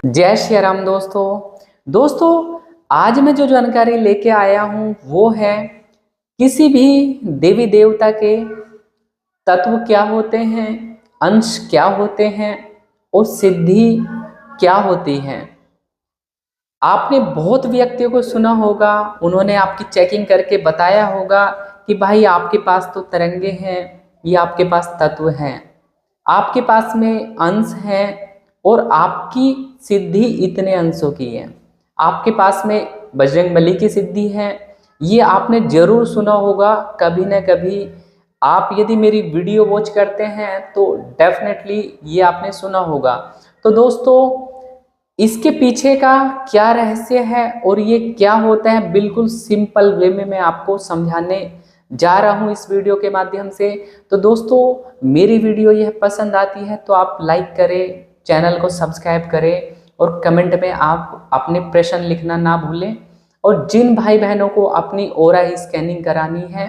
जय श्री राम दोस्तों आज मैं जो जानकारी लेके आया हूँ वो है किसी भी देवी देवता के तत्व क्या होते हैं, अंश क्या होते हैं और सिद्धि क्या होती है। आपने बहुत व्यक्तियों को सुना होगा, उन्होंने आपकी चेकिंग करके बताया होगा कि भाई आपके पास तो तरंगे हैं, ये आपके पास तत्व हैं, आपके पास में अंश हैं और आपकी सिद्धि इतने अंशों की है। आपके पास में बजरंगबली की सिद्धि है, ये आपने जरूर सुना होगा कभी ना कभी। आप यदि मेरी वीडियो वॉच करते हैं तो डेफिनेटली ये आपने सुना होगा। तो दोस्तों, इसके पीछे का क्या रहस्य है और ये क्या होता है, बिल्कुल सिंपल वे में मैं आपको समझाने जा रहा हूं इस वीडियो के माध्यम से। तो दोस्तों, मेरी वीडियो यह पसंद आती है तो आप लाइक करें, चैनल को सब्सक्राइब करें और कमेंट में आप अपने प्रश्न लिखना ना भूलें। और जिन भाई बहनों को अपनी ऑरा स्कैनिंग करानी है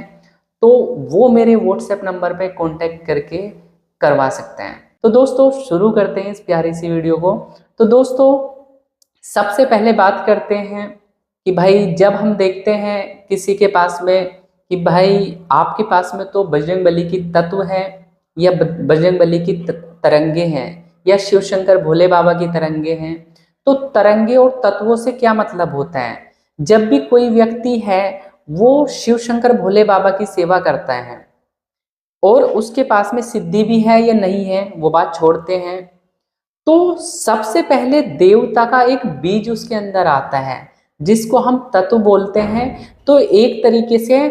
तो वो मेरे व्हाट्सएप नंबर पे कांटेक्ट करके करवा सकते हैं। तो दोस्तों, शुरू करते हैं इस प्यारी सी वीडियो को। तो दोस्तों, सबसे पहले बात करते हैं कि भाई जब हम देखते हैं किसी के पास में कि भाई आपके पास में तो बजरंगबली की तत्व है या बजरंगबली की तरंगे हैं या शिव शंकर भोले बाबा की तरंगे हैं, तो तरंगे और तत्वों से क्या मतलब होता है। जब भी कोई व्यक्ति है वो शिव शंकर भोले बाबा की सेवा करता है और उसके पास में सिद्धि भी है या नहीं है वो बात छोड़ते हैं, तो सबसे पहले देवता का एक बीज उसके अंदर आता है जिसको हम तत्व बोलते हैं। तो एक तरीके से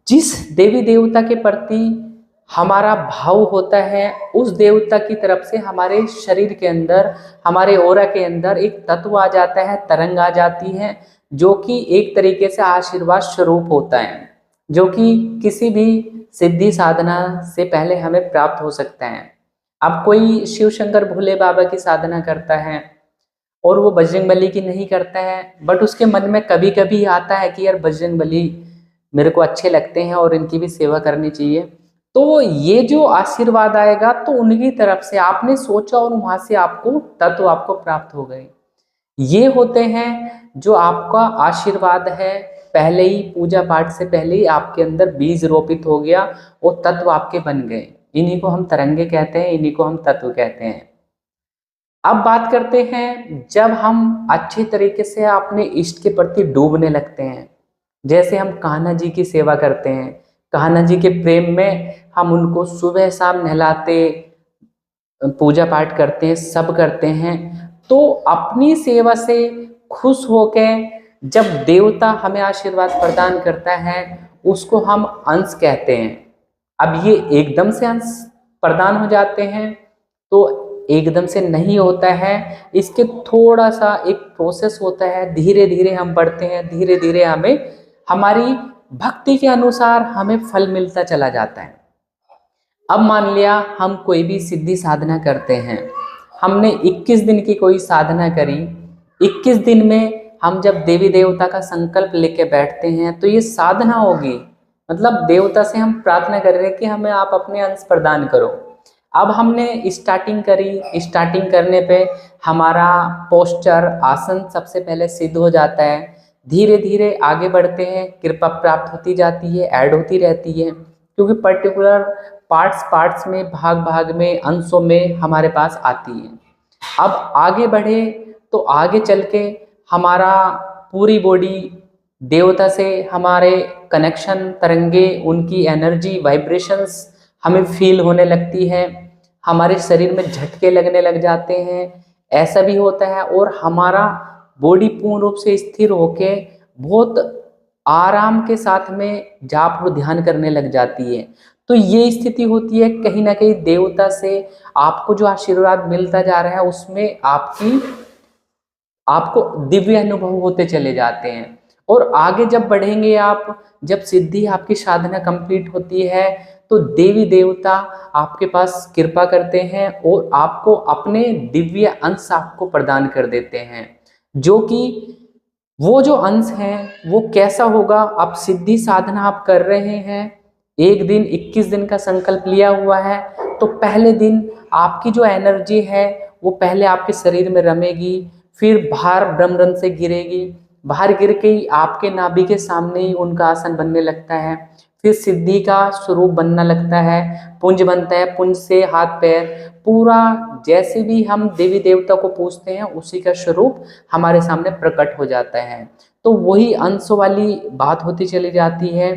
जिस देवी देवता के प्रति हमारा भाव होता है उस देवता की तरफ से हमारे शरीर के अंदर, हमारे ऑरा के अंदर एक तत्व आ जाता है, तरंग आ जाती है, जो कि एक तरीके से आशीर्वाद स्वरूप होता है, जो कि किसी भी सिद्धि साधना से पहले हमें प्राप्त हो सकता है। अब कोई शिव शंकर भोले बाबा की साधना करता है और वो बजरंगबली की नहीं करता है, बट उसके मन में कभी कभी आता है कि यार बजरंगबली मेरे को अच्छे लगते हैं और इनकी भी सेवा करनी चाहिए, तो ये जो आशीर्वाद आएगा तो उनकी तरफ से आपने सोचा और वहां से आपको तत्व आपको प्राप्त हो गए। ये होते हैं जो आपका आशीर्वाद है, पहले ही पूजा पाठ से पहले ही आपके अंदर बीज रोपित हो गया और तत्व आपके बन गए। इन्हीं को हम तरंगे कहते हैं, इन्हीं को हम तत्व कहते हैं। अब बात करते हैं जब हम अच्छे तरीके से अपने इष्ट के प्रति डूबने लगते हैं, जैसे हम कान्हा जी की सेवा करते हैं, कान्हा जी के प्रेम में हम उनको सुबह शाम नहलाते, पूजा पाठ करते हैं, सब करते हैं, तो अपनी सेवा से खुश होकर जब देवता हमें आशीर्वाद प्रदान करता है उसको हम अंश कहते हैं। अब ये एकदम से अंश प्रदान हो जाते हैं तो एकदम से नहीं होता है, इसके थोड़ा सा एक प्रोसेस होता है, धीरे धीरे हम बढ़ते हैं, धीरे धीरे हमें हमारी भक्ति के अनुसार हमें फल मिलता चला जाता है। अब मान लिया हम कोई भी सिद्धि साधना करते हैं, हमने 21 दिन की कोई साधना करी, 21 दिन में हम जब देवी देवता का संकल्प लेके बैठते हैं तो ये साधना होगी, मतलब देवता से हम प्रार्थना कर रहे हैं कि हमें आप अपने अंश प्रदान करो। अब हमने स्टार्टिंग करी, स्टार्टिंग करने पे हमारा पोस्चर, आसन सबसे पहले सिद्ध हो जाता है, धीरे धीरे आगे बढ़ते हैं, कृपा प्राप्त होती जाती है, ऐड होती रहती है, क्योंकि पर्टिकुलर पार्ट्स में, भाग में, अंशों में हमारे पास आती है। अब आगे बढ़े तो आगे चल के हमारा पूरी बॉडी देवता से हमारे कनेक्शन, तरंगे, उनकी एनर्जी, वाइब्रेशंस हमें फील होने लगती है, हमारे शरीर में झटके लगने लग जाते हैं, ऐसा भी होता है, और हमारा बॉडी पूर्ण रूप से स्थिर होके बहुत आराम के साथ में जाप और ध्यान करने लग जाती है। तो ये स्थिति होती है, कहीं ना कहीं देवता से आपको जो आशीर्वाद मिलता जा रहा है उसमें आपको दिव्य अनुभव होते चले जाते हैं। और आगे जब बढ़ेंगे आप, जब सिद्धि आपकी साधना कंप्लीट होती है तो देवी देवता आपके पास कृपा करते हैं और आपको अपने दिव्य अंश आपको प्रदान कर देते हैं, जो कि वो जो अंश है वो कैसा होगा। आप सिद्धि साधना आप कर रहे हैं, एक दिन 21 दिन का संकल्प लिया हुआ है, तो पहले दिन आपकी जो एनर्जी है वो पहले आपके शरीर में रमेगी, फिर बाहर ब्रह्मरंध्र से गिरेगी, बाहर गिर के आपके नाभि के सामने ही उनका आसन बनने लगता है। फिर सिद्धि का स्वरूप बनना लगता है, पुंज बनता है, पुंज से हाथ पैर पूरा जैसे भी हम देवी देवता को पूजते हैं उसी का स्वरूप हमारे सामने प्रकट हो जाता है। तो वही अंश वाली बात होती चली जाती है।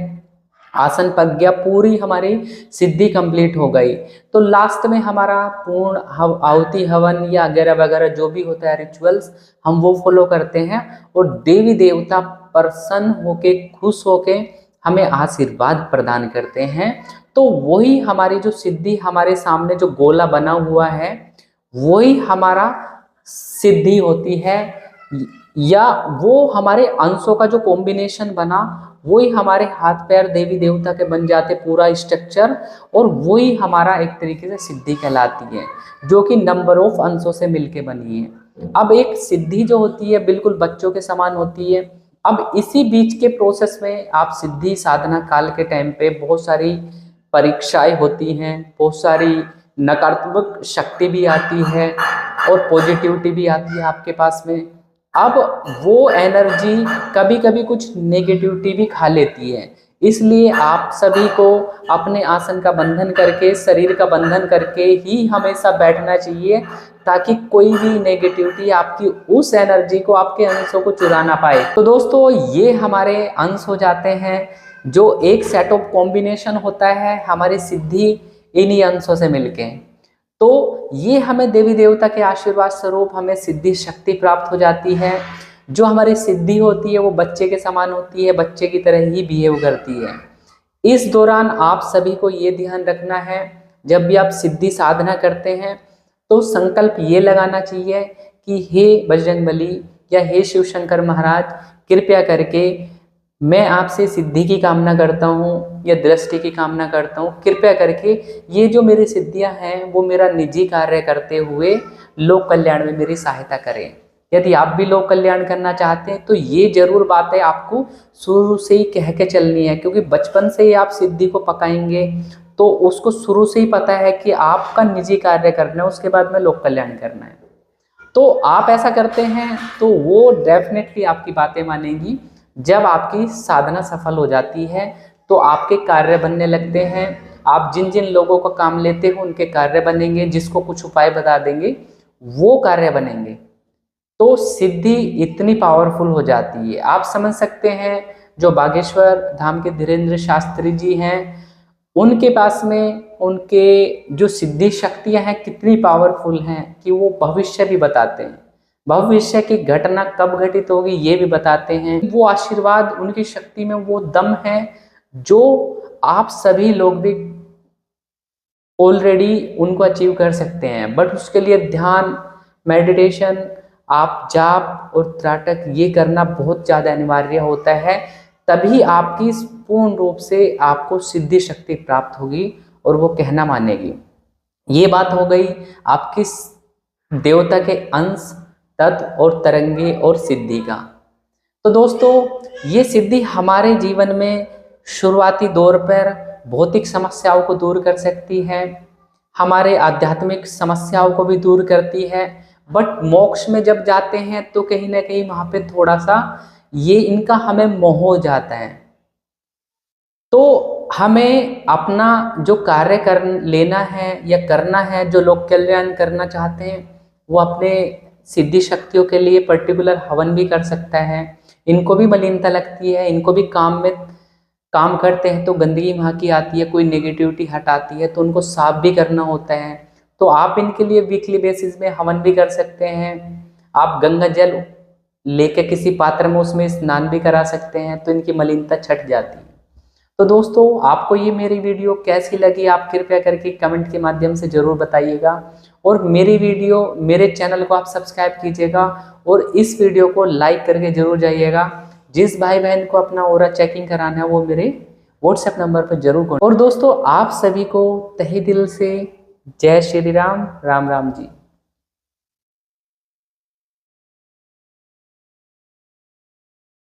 आसन पक गया, पूरी हमारी सिद्धि कंप्लीट हो गई। तो लास्ट में हमारा पूर्ण आहुति हवन या वगैरह वगैरह जो भी होता है रिचुअल्स, हम वो फॉलो करते हैं और देवी देवता प्रसन्न होके खुश होके हमें आशीर्वाद प्रदान करते हैं। तो वही हमारी जो सिद्धि, हमारे सामने जो गोला बना हुआ है वही हमारा सिद्धि होती है, या वो हमारे अंशों का जो कॉम्बिनेशन बना वही हमारे हाथ पैर देवी देवता के बन जाते पूरा स्ट्रक्चर, और वही हमारा एक तरीके से सिद्धि कहलाती है, जो कि नंबर ऑफ अंशों से मिलके बनी है। अब एक सिद्धि जो होती है बिल्कुल बच्चों के समान होती है। अब इसी बीच के प्रोसेस में आप सिद्धि साधना काल के टाइम पे बहुत सारी परीक्षाएं होती हैं, बहुत सारी नकारात्मक शक्ति भी आती है और पॉजिटिविटी भी आती है आपके पास में। अब वो एनर्जी कभी कभी कुछ नेगेटिविटी भी खा लेती है, इसलिए आप सभी को अपने आसन का बंधन करके, शरीर का बंधन करके ही हमेशा बैठना चाहिए, ताकि कोई भी नेगेटिविटी आपकी उस एनर्जी को, आपके अंशों को चुरा ना पाए। तो दोस्तों ये हमारे अंश हो जाते हैं, जो एक सेट ऑफ कॉम्बिनेशन होता है हमारी सिद्धि इन्हीं अंशों से मिलके। तो ये हमें देवी देवता के आशीर्वाद स्वरूप हमें सिद्धि शक्ति प्राप्त हो जाती है। जो हमारी सिद्धि होती है वो बच्चे के समान होती है, बच्चे की तरह ही बिहेव करती है। इस दौरान आप सभी को ये ध्यान रखना है, जब भी आप सिद्धि साधना करते हैं तो संकल्प ये लगाना चाहिए कि हे बजरंगबली या हे शिव शंकर महाराज, कृपया करके मैं आपसे सिद्धि की कामना करता हूँ या दृष्टि की कामना करता हूँ, कृपया करके ये जो मेरी सिद्धियाँ हैं वो मेरा निजी कार्य करते हुए लोक कल्याण में मेरी सहायता करें। यदि आप भी लोक कल्याण करना चाहते हैं तो ये जरूर बातें आपको शुरू से ही कह के चलनी है, क्योंकि बचपन से ही आप सिद्धि को पकाएंगे तो उसको शुरू से ही पता है कि आपका निजी कार्य करना है, उसके बाद में लोक कल्याण करना है। तो आप ऐसा करते हैं तो वो डेफिनेटली आपकी बातें मानेंगी। जब आपकी साधना सफल हो जाती है तो आपके कार्य बनने लगते हैं। आप जिन जिन लोगों का काम लेते हो उनके कार्य बनेंगे, जिसको कुछ उपाय बता देंगे वो कार्य बनेंगे। तो सिद्धि इतनी पावरफुल हो जाती है, आप समझ सकते हैं। जो बागेश्वर धाम के धीरेन्द्र शास्त्री जी हैं, उनके पास में उनके जो सिद्धि शक्तियां हैं कितनी पावरफुल हैं कि वो भविष्य भी बताते हैं, भविष्य की घटना कब घटित होगी ये भी बताते हैं। वो आशीर्वाद, उनकी शक्ति में वो दम है जो आप सभी लोग भी ऑलरेडी उनको अचीव कर सकते हैं। बट उसके लिए ध्यान, मेडिटेशन, आप जाप और त्राटक ये करना बहुत ज़्यादा अनिवार्य होता है, तभी आपकी पूर्ण रूप से आपको सिद्धि शक्ति प्राप्त होगी और वो कहना मानेगी। ये बात हो गई आपकी देवता के अंश, तत्व और तरंगे और सिद्धि का। तो दोस्तों ये सिद्धि हमारे जीवन में शुरुआती दौर पर भौतिक समस्याओं को दूर कर सकती है, हमारे आध्यात्मिक समस्याओं को भी दूर करती है। बट मोक्ष में जब जाते हैं तो कहीं ना कहीं वहाँ पे थोड़ा सा ये इनका हमें मोह हो जाता है। तो हमें अपना जो कार्य कर लेना है या करना है, जो लोक कल्याण करना चाहते हैं वो अपने सिद्धि शक्तियों के लिए पर्टिकुलर हवन भी कर सकता है। इनको भी मलिनता लगती है, इनको भी काम करते हैं तो गंदगी वहाँ की आती है, कोई नेगेटिविटी हटाती है तो उनको साफ भी करना होता है। तो आप इनके लिए वीकली बेसिस में हवन भी कर सकते हैं। आप गंगा जल लेके किसी पात्र में उसमें स्नान भी करा सकते हैं, तो इनकी मलिनता छट जाती है। तो दोस्तों आपको ये मेरी वीडियो कैसी लगी आप कृपया करके कमेंट के माध्यम से ज़रूर बताइएगा, और मेरी वीडियो, मेरे चैनल को आप सब्सक्राइब कीजिएगा और इस वीडियो को लाइक करके जरूर जाइएगा। जिस भाई बहन को अपना ऑरा चेकिंग कराना है वो मेरे व्हाट्सएप नंबर पर जरूर कॉन्टैक्ट। और दोस्तों आप सभी को तहे दिल से जय श्री राम, राम राम जी।